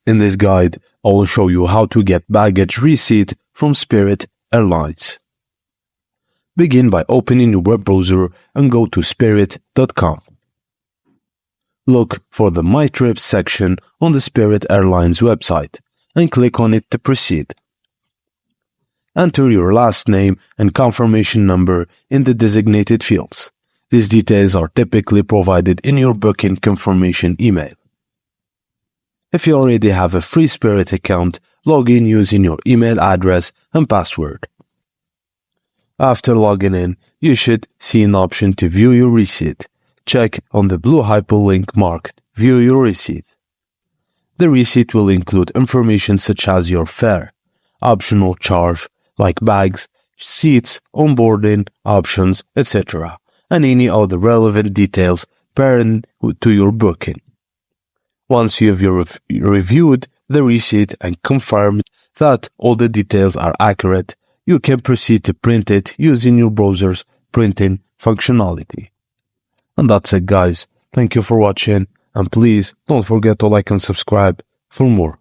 In this guide, I will show you how to get baggage receipt from Spirit Airlines. Begin by opening your web browser and go to spirit.com. Look for the My Trips section on the Spirit Airlines website and click on it to proceed. Enter your last name and confirmation number in the designated fields. These details are typically provided in your booking confirmation email. If you already have a free Spirit account, log in using your email address and password. After logging in, you should see an option to view your receipt. Check on the blue hyperlink marked View Your Receipt. The receipt will include information such as your fare, optional charge like bags, seats, onboarding options, etc., and any other relevant details pertinent to your booking. Once you have reviewed the receipt and confirmed that all the details are accurate, you can proceed to print it using your browser's printing functionality. And that's it, guys. Thank you for watching, and please don't forget to like and subscribe for more.